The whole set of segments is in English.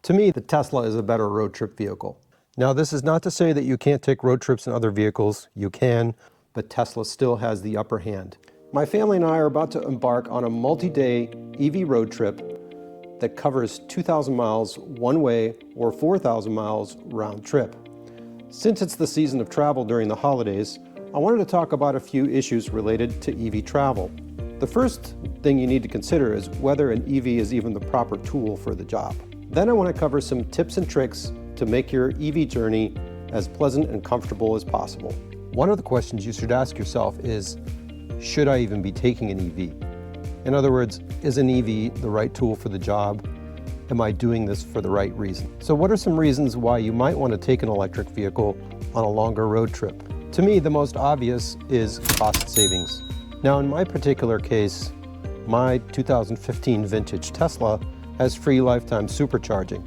To me, the Tesla is a better road trip vehicle. Now, this is not to say that you can't take road trips in other vehicles. You can, but Tesla still has the upper hand. My family and I are about to embark on a multi-day EV road trip that covers 2,000 miles one way or 4,000 miles round trip. Since it's the season of travel during the holidays, I wanted to talk about a few issues related to EV travel. The first thing you need to consider is whether an EV is even the proper tool for the job. Then I want to cover some tips and tricks to make your EV journey as pleasant and comfortable as possible. One of the questions you should ask yourself is, should I even be taking an EV? In other words, is an EV the right tool for the job? Am I doing this for the right reason? So what are some reasons why you might want to take an electric vehicle on a longer road trip? To me, the most obvious is cost savings. Now, in my particular case, my 2015 vintage Tesla has free lifetime supercharging,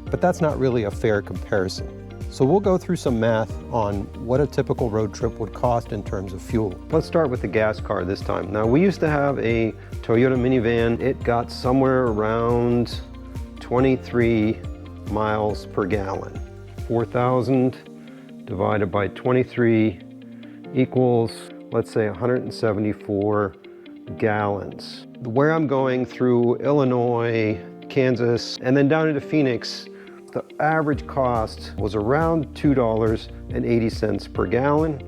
but that's not really a fair comparison. So we'll go through some math on what a typical road trip would cost in terms of fuel. Let's start with the gas car this time. Now, we used to have a Toyota minivan. It got somewhere around 23 miles per gallon. 4,000 divided by 23 equals, let's say, 174 gallons. Where I'm going through Illinois, Kansas, and then down into Phoenix, the average cost was around $2.80 per gallon.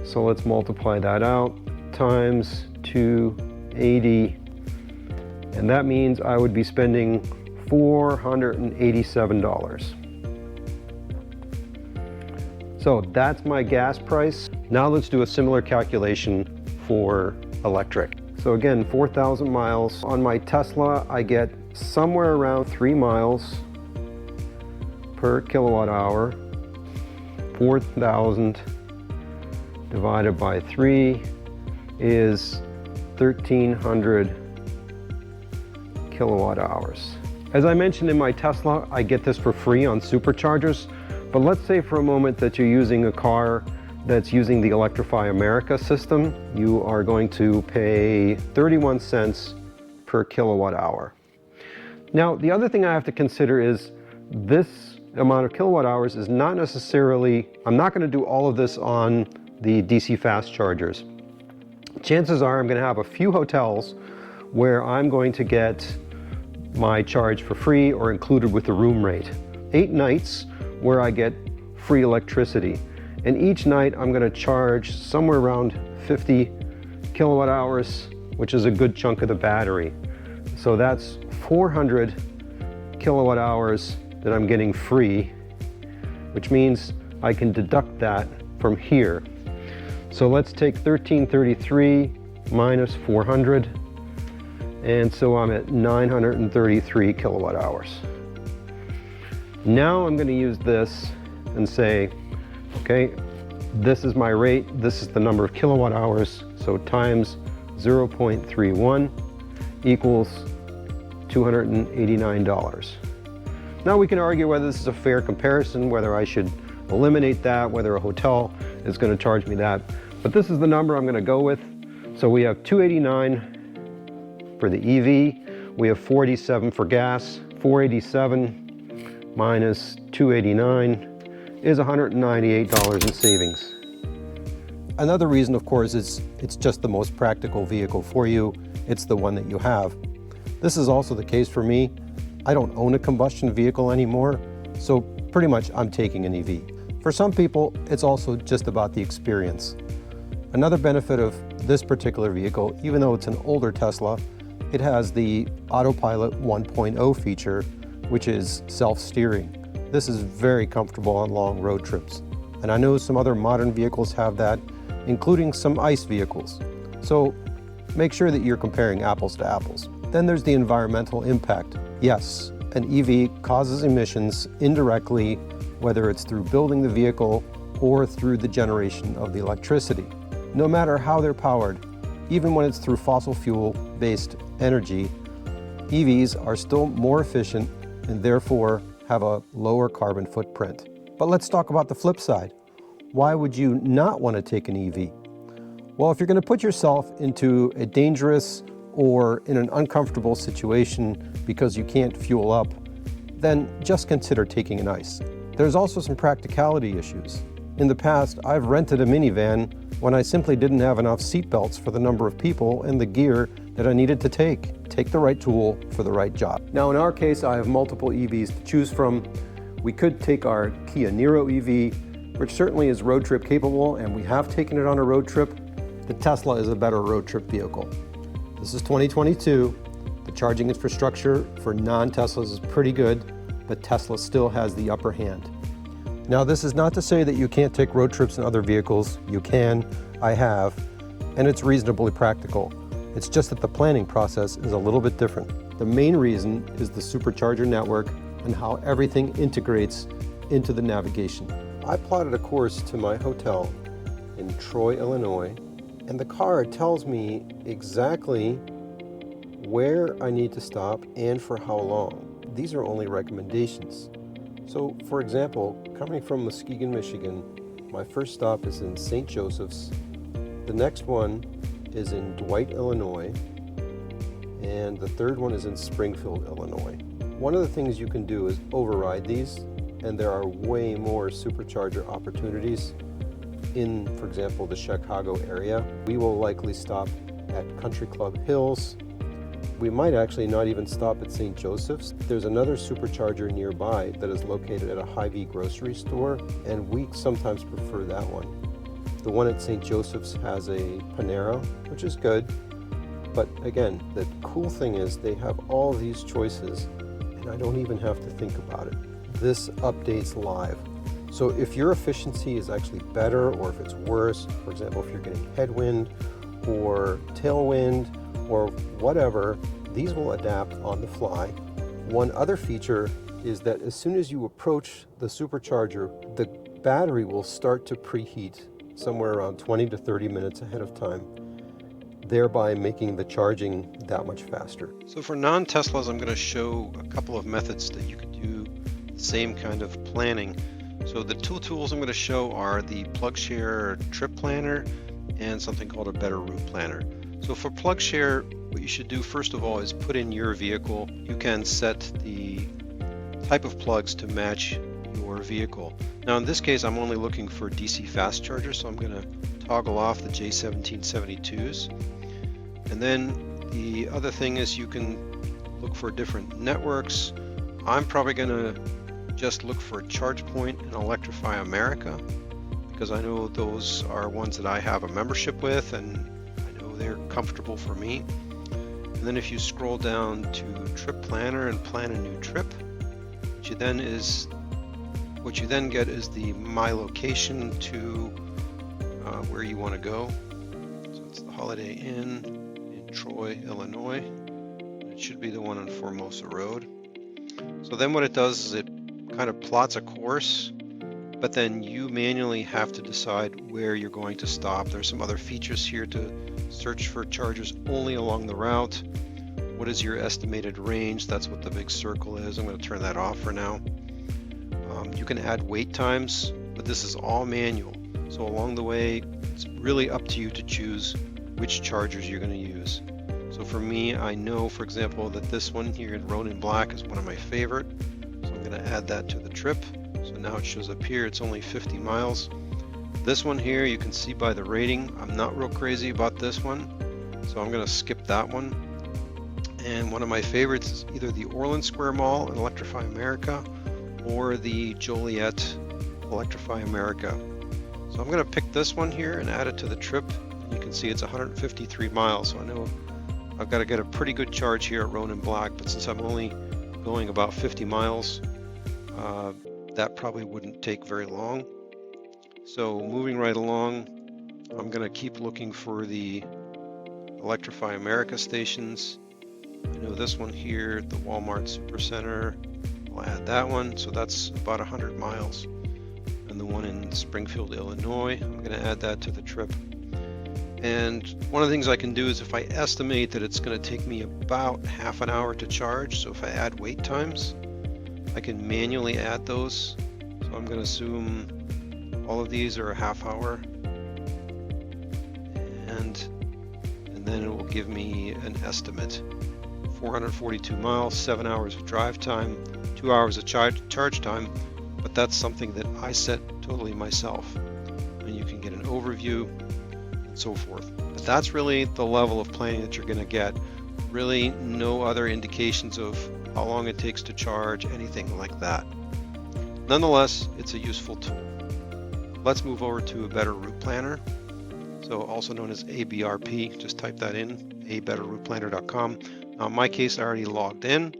So let's multiply that out times 280. And that means I would be spending $487. So that's my gas price. Now let's do a similar calculation for electric. So again, 4,000 miles. On my Tesla, I get somewhere around 3 miles per kilowatt hour. 4,000 divided by 3 is 1,300 kilowatt hours. As I mentioned in my Tesla, I get this for free on superchargers, but let's say for a moment that you're using a car that's using the Electrify America system. You are going to pay 31 cents per kilowatt hour. Now, the other thing I have to consider is this amount of kilowatt hours is not necessarily, I'm not going to do all of this on the DC fast chargers. Chances are I'm going to have a few hotels where I'm going to get my charge for free or included with the room rate. 8 nights where I get free electricity. And each night I'm going to charge somewhere around 50 kilowatt hours, which is a good chunk of the battery. So that's 400 kilowatt hours that I'm getting free, which means I can deduct that from here. So let's take 1333 minus 400, and so I'm at 933 kilowatt hours. Now I'm going to use this and say, okay, this is my rate, this is the number of kilowatt hours, so times 0.31 equals $289. Now we can argue whether this is a fair comparison, whether I should eliminate that, whether a hotel is going to charge me that, but this is the number I'm going to go with. So we have $289 for the EV, we have $487 for gas. 487 minus 289 is $198 in savings. Another reason, of course, is it's just the most practical vehicle for you. It's the one that you have. This is also the case for me. I don't own a combustion vehicle anymore, so pretty much I'm taking an EV. For some people, it's also just about the experience. Another benefit of this particular vehicle, even though it's an older Tesla, it has the Autopilot 1.0 feature, which is self-steering. This is very comfortable on long road trips. And I know some other modern vehicles have that, including some ICE vehicles. So make sure that you're comparing apples to apples. Then there's the environmental impact. Yes, an EV causes emissions indirectly, whether it's through building the vehicle or through the generation of the electricity. No matter how they're powered, even when it's through fossil fuel-based energy, EVs are still more efficient and therefore have a lower carbon footprint. But let's talk about the flip side. Why would you not want to take an EV? Well, if you're going to put yourself into a dangerous or in an uncomfortable situation because you can't fuel up, then just consider taking an ICE. There's also some practicality issues. In the past, I've rented a minivan when I simply didn't have enough seat belts for the number of people and the gear that I needed to take. Take the right tool for the right job. Now in our case, I have multiple EVs to choose from. We could take our Kia Niro EV, which certainly is road trip capable, and we have taken it on a road trip. The Tesla is a better road trip vehicle. This is 2022. The charging infrastructure for non-Teslas is pretty good, but Tesla still has the upper hand. Now, this is not to say that you can't take road trips in other vehicles. You can, I have, and it's reasonably practical. It's just that the planning process is a little bit different. The main reason is the supercharger network and how everything integrates into the navigation. I plotted a course to my hotel in Troy, Illinois, and the card tells me exactly where I need to stop and for how long. These are only recommendations. So, for example, coming from Muskegon, Michigan, my first stop is in St. Joseph's. The next one is in Dwight, Illinois, and the third one is in Springfield, Illinois. One of the things you can do is override these, and there are way more supercharger opportunities in, for example, the Chicago area. We will likely stop at Country Club Hills. We might actually not even stop at St. Joseph's. There's another supercharger nearby that is located at a Hy-Vee grocery store, and we sometimes prefer that one. The one at St. Joseph's has a Panera, which is good, but again, the cool thing is they have all these choices, and I don't even have to think about it. This updates live. So if your efficiency is actually better, or if it's worse, for example, if you're getting headwind or tailwind, or whatever, these will adapt on the fly. One other feature is that as soon as you approach the supercharger, the battery will start to preheat somewhere around 20 to 30 minutes ahead of time, thereby making the charging that much faster. So for non-Teslas, I'm going to show a couple of methods that you can do the same kind of planning. So the two tools I'm going to show are the PlugShare trip planner and something called a better route planner. So for PlugShare, what you should do first of all is put in your vehicle. You can set the type of plugs to match your vehicle. Now in this case, I'm only looking for DC fast chargers, so I'm going to toggle off the J1772s. And then the other thing is you can look for different networks. I'm probably going to just look for ChargePoint and Electrify America, because I know those are ones that I have a membership with, and they're comfortable for me. And then if you scroll down to Trip Planner and plan a new trip, what you then get is the My Location to where you want to go. So it's the Holiday Inn in Troy, Illinois. And it should be the one on Formosa Road. So then what it does is it kind of plots a course, but then you manually have to decide where you're going to stop. There's some other features here to search for chargers only along the route. What is your estimated range? That's what the big circle is. I'm going to turn that off for now. You can add wait times, but this is all manual. So along the way, it's really up to you to choose which chargers you're going to use. So for me, I know, for example, that this one here in Ronin Black is one of my favorite. So I'm going to add that to the trip. So now it shows up here, it's only 50 miles. This one here, you can see by the rating, I'm not real crazy about this one. So I'm going to skip that one. And one of my favorites is either the Orland Square Mall in Electrify America or the Joliet Electrify America. So I'm going to pick this one here and add it to the trip. You can see it's 153 miles. So I know I've got to get a pretty good charge here at Ronin Black, but since I'm only going about 50 miles, that probably wouldn't take very long. So moving right along, I'm going to keep looking for the Electrify America stations. I know this one here, the Walmart Supercenter, I'll add that one. So that's about 100 miles. And the one in Springfield, Illinois, I'm going to add that to the trip. And one of the things I can do is if I estimate that it's going to take me about half an hour to charge, so if I add wait times, I can manually add those. So I'm going to assume all of these are a half hour. And then it will give me an estimate. 442 miles, 7 hours of drive time, 2 hours of charge time, but that's something that I set totally myself. And you can get an overview and so forth. But that's really the level of planning that you're going to get. Really no other indications of how long it takes to charge, anything like that. Nonetheless, it's a useful tool. Let's move over to a better route planner. So also known as ABRP, just type that in, abetterrouteplanner.com. Now in my case, I already logged in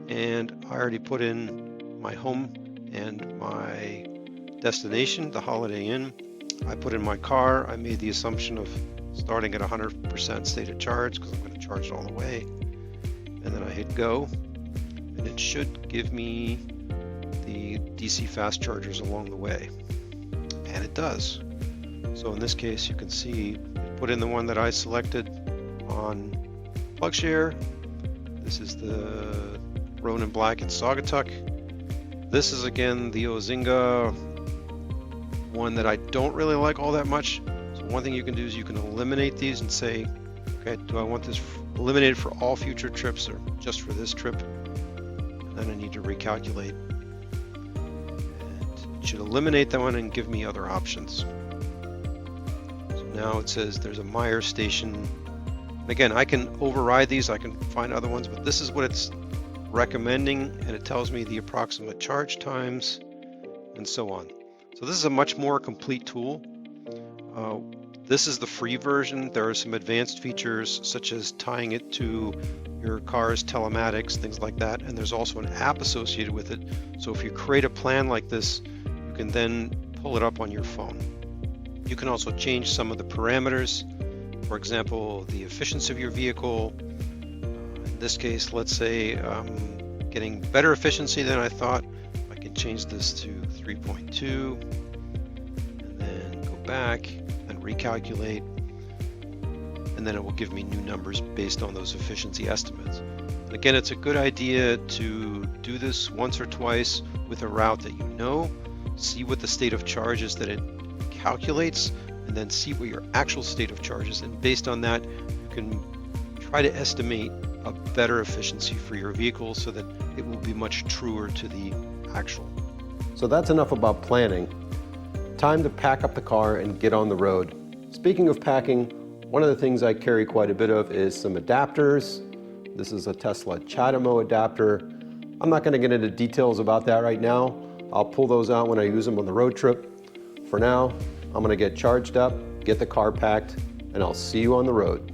and I already put in my home and my destination, the Holiday Inn. I put in my car. I made the assumption of starting at 100% state of charge because I'm going to charge it all the way. And then I hit go, and it should give me the DC fast chargers along the way. And it does. So in this case, you can see, put in the one that I selected on PlugShare. This is the Ronin Black in Saugatuck. This is again the Ozinga one that I don't really like all that much. So one thing you can do is you can eliminate these and say, okay, do I want this eliminated for all future trips or just for this trip? And then I need to recalculate. And it should eliminate that one and give me other options. So now it says there's a Meyer station. Again, I can override these, I can find other ones, but this is what it's recommending, and it tells me the approximate charge times and so on. So this is a much more complete tool. This is the free version. There are some advanced features such as tying it to your car's telematics, things like that, and there's also an app associated with it. So if you create a plan like this, you can then pull it up on your phone. You can also change some of the parameters. For example, the efficiency of your vehicle. In this case, let's say I'm getting better efficiency than I thought. I can change this to 3.2 and then go back and recalculate, and then it will give me new numbers based on those efficiency estimates. And again, it's a good idea to do this once or twice with a route that you know, see what the state of charge is that it calculates, and then see what your actual state of charge is, and based on that you can try to estimate a better efficiency for your vehicle so that it will be much truer to the actual. So that's enough about planning. Time to pack up the car and get on the road. Speaking of packing, one of the things I carry quite a bit of is some adapters. This is a Tesla CHAdeMO adapter. I'm not going to get into details about that right now. I'll pull those out when I use them on the road trip. For now, I'm going to get charged up, get the car packed, and I'll see you on the road.